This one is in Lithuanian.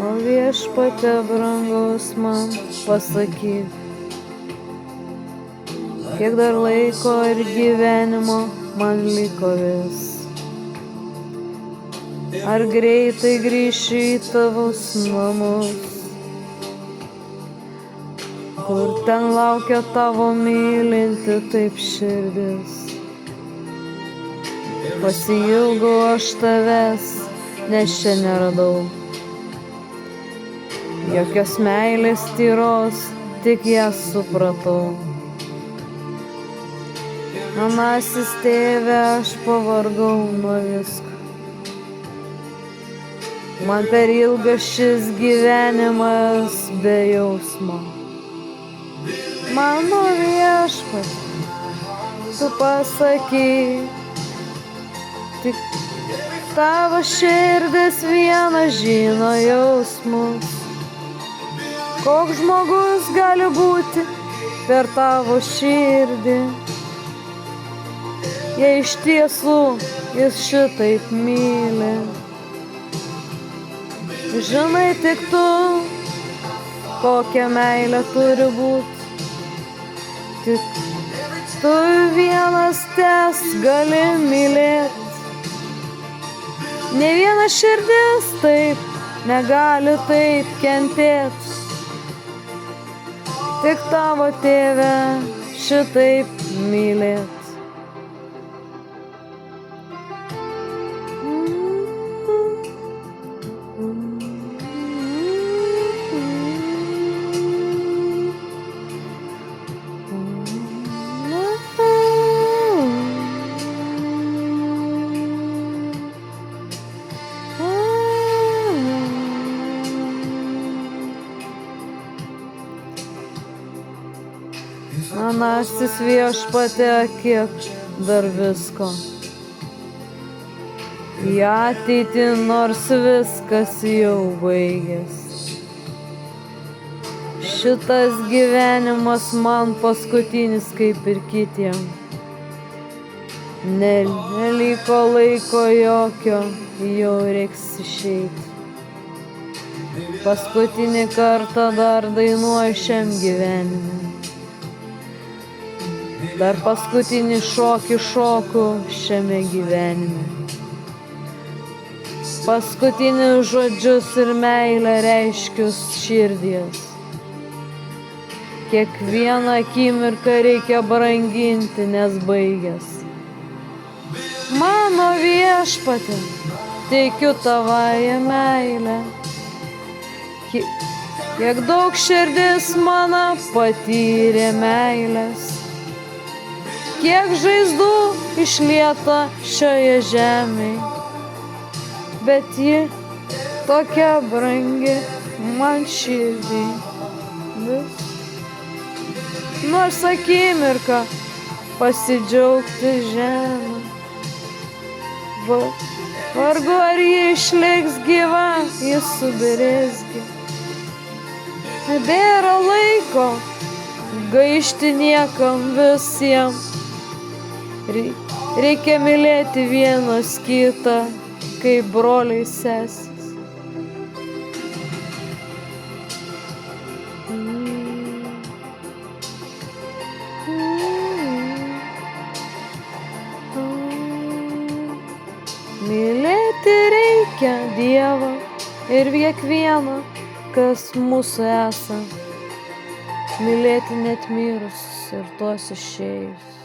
O Viešpatie brangus man pasakyk, kiek dar laiko ir gyvenimo man liko vis. Ar greitai grįšiu į tavus namus, kur ten laukia tavo mylinti taip širdis. Pasiilgau aš tavęs, nes čia neradau jokios meilės tyros, tik ją supratau. Manasis tėve, aš pavargau nuo visko. Man per ilgas šis gyvenimas be jausmo. Mano Viešpatie, tu pasakyk, tik tavo širdis viena žino jausmus. Koks žmogus gali būti per tavo širdį, jei iš tiesų jis šitaip myli. Žinai tik tu, kokia meilė turi būti. Tik tu vienas tes gali mylėti. Ne viena širdis taip negali taip kentėti. Tik tavo tėve šitaip mylėt. Manasis Viešpatie, kiek dar visko. Į ateitį nors viskas jau baigės. Šitas gyvenimas man paskutinis kaip ir kitiem. Neliko laiko jokio, jau reiks išeiti. Paskutinį kartą dar dainuoju šiam gyvenime. Dar paskutinį šokį šoku šiame gyvenime. Paskutinius žodžius ir meilę reiškius širdies. Kiekvieną akimirką reikia branginti, nes baigęs. Mano Viešpatie, teikiu tavąją meilę. Kiek daug širdis mano patyrė meilės. Kiek žaizdų išlieta šioje žemėje, bet ji tokia brangi man širdį vis. Nors akimirką pasidžiaugti žemę, vargu ar ji išliks gyva, ji subirėsgi. Nebėra laiko gaišti niekam visiems. Reikia mylėti vienas kitą, kaip broliai sesis. Mylėti reikia Dievą ir kiekvieną, kas mūsų esą. Mylėti net mirus ir tuos išėjus.